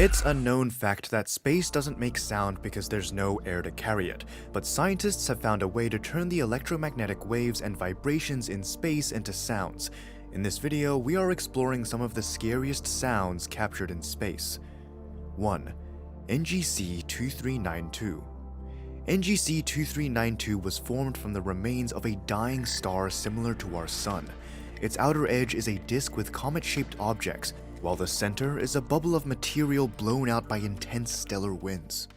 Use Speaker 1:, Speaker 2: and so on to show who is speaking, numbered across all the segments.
Speaker 1: It's a known fact that space doesn't make sound because there's no air to carry it, but scientists have found a way to turn the electromagnetic waves and vibrations in space into sounds. In this video, we are exploring some of the scariest sounds captured in space. 1. NGC 2392. NGC 2392 was formed from the remains of a dying star similar to our Sun. Its outer edge is a disk with comet-shaped objects, while the center is a bubble of material blown out by intense stellar winds.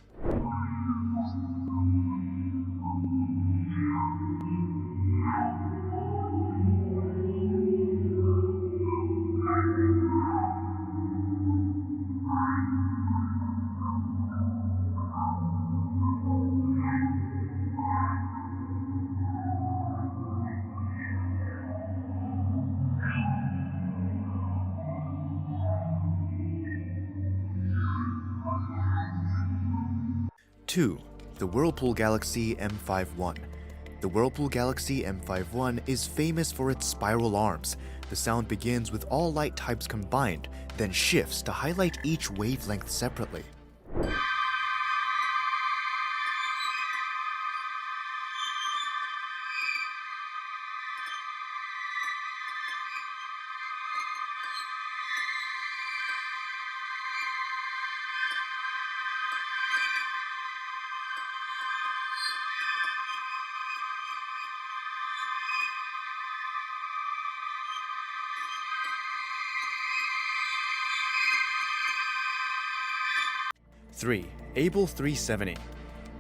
Speaker 1: Two. The Whirlpool Galaxy M51. The Whirlpool Galaxy M51 is famous for its spiral arms. The sound begins with all light types combined, then shifts to highlight each wavelength separately. 3. Able 370.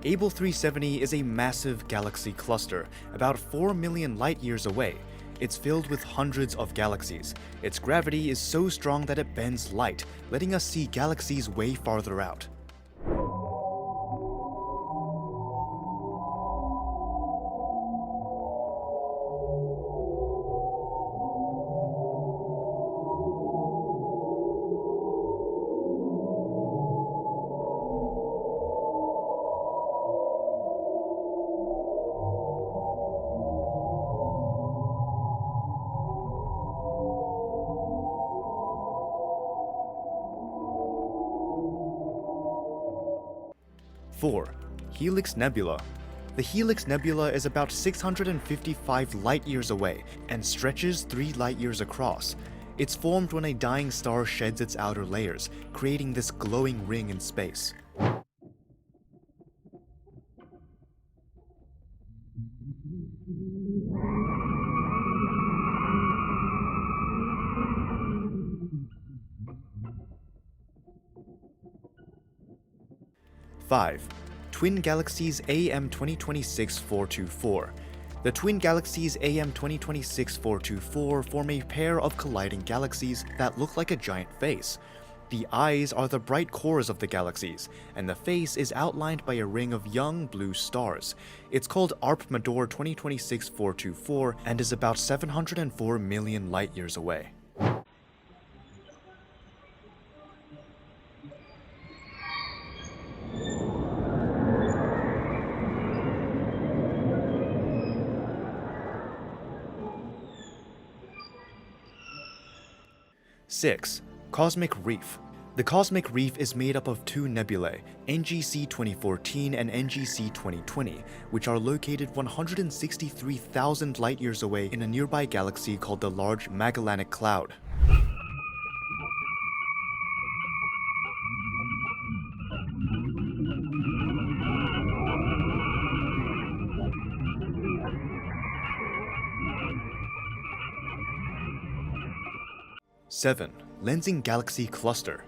Speaker 1: Able 370 is a massive galaxy cluster, about 4 million light-years away. It's filled with hundreds of galaxies. Its gravity is so strong that it bends light, letting us see galaxies way farther out. Four. Helix Nebula. The Helix Nebula is about 655 light-years away and stretches 3 light-years across. It's formed when a dying star sheds its outer layers, creating this glowing ring in space. Five. Twin Galaxies AM 2026-424. The twin galaxies AM 2026-424 form a pair of colliding galaxies that look like a giant face. The eyes are the bright cores of the galaxies, and the face is outlined by a ring of young blue stars. It's called ARP Major 2026-424 and is about 704 million light-years away. 6. Cosmic Reef. The Cosmic Reef is made up of 2 nebulae, NGC 2014 and NGC 2020, which are located 163,000 light-years away in a nearby galaxy called the Large Magellanic Cloud. Seven. Lensing Galaxy Cluster.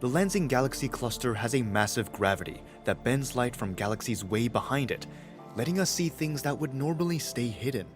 Speaker 1: The Lensing Galaxy Cluster has a massive gravity that bends light from galaxies way behind it, letting us see things that would normally stay hidden.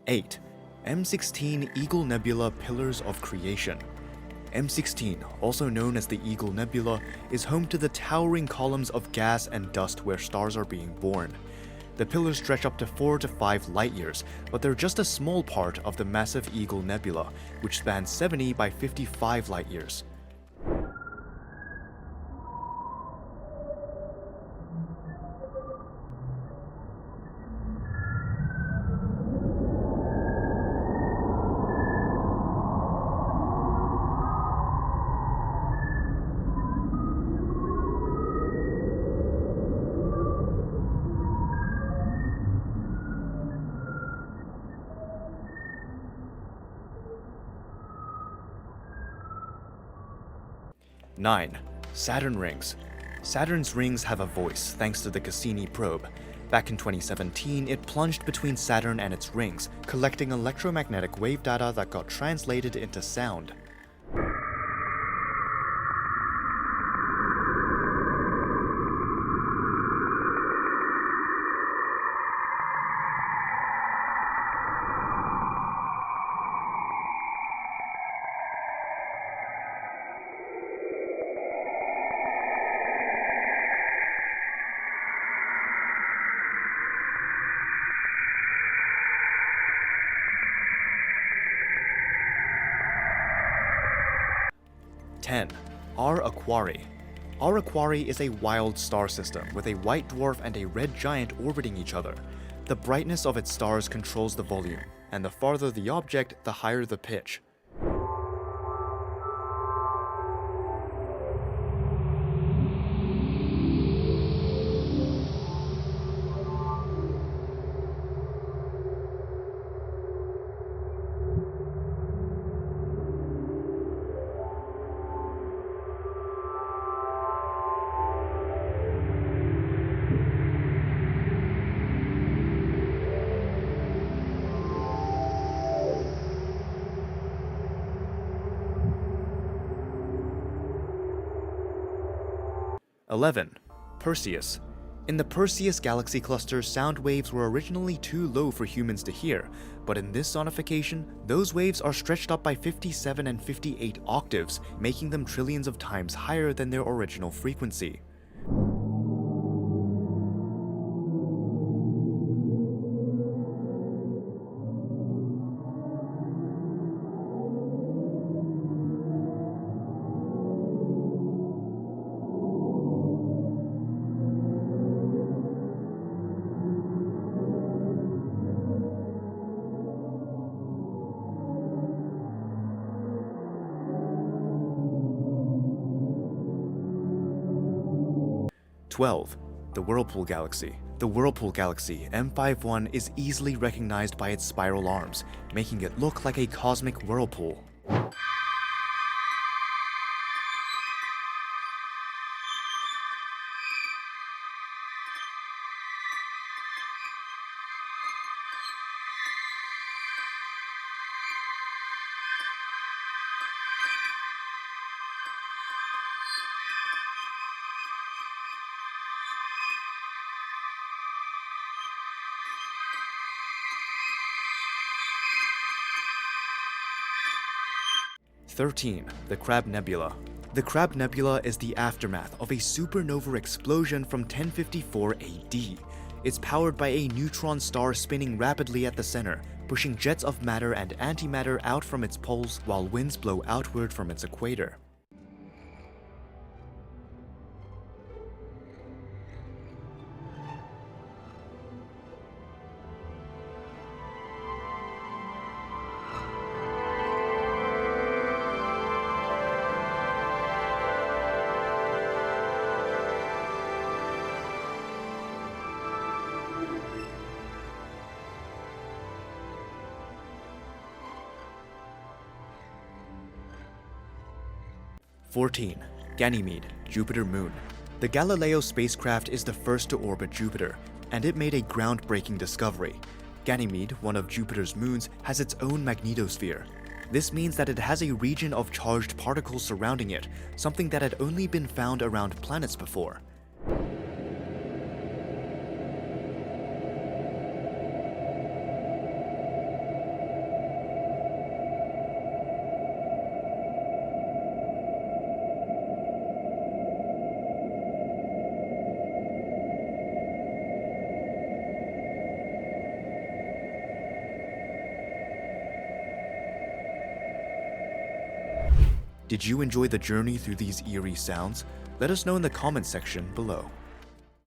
Speaker 1: 8. M16 Eagle Nebula Pillars of Creation. M16, also known as the Eagle Nebula, is home to the towering columns of gas and dust where stars are being born. The pillars stretch up to 4 to 5 light-years, but they're just a small part of the massive Eagle Nebula, which spans 70 by 55 light-years. Nine. Saturn rings. Saturn's rings have a voice thanks to the Cassini probe. Back in 2017, it plunged between Saturn and its rings, collecting electromagnetic wave data that got translated into sound. R Aquarii. R Aquarii is a wild star system with a white dwarf and a red giant orbiting each other. The brightness of its stars controls the volume, and the farther the object, the higher the pitch. Perseus. In the Perseus galaxy cluster, sound waves were originally too low for humans to hear, but in this sonification, those waves are stretched up by 57 and 58 octaves, making them trillions of times higher than their original frequency. The Whirlpool Galaxy. The Whirlpool Galaxy, M51, is easily recognized by its spiral arms, making it look like a cosmic whirlpool. The Crab Nebula. The Crab Nebula is the aftermath of a supernova explosion from 1054 AD. It's powered by a neutron star spinning rapidly at the center, pushing jets of matter and antimatter out from its poles while winds blow outward from its equator. Ganymede, Jupiter moon. The Galileo spacecraft is the first to orbit Jupiter, and it made a groundbreaking discovery. Ganymede, one of Jupiter's moons, has its own magnetosphere. This means that it has a region of charged particles surrounding it, something that had only been found around planets before. Did you enjoy the journey through these eerie sounds? Let us know in the comment section below.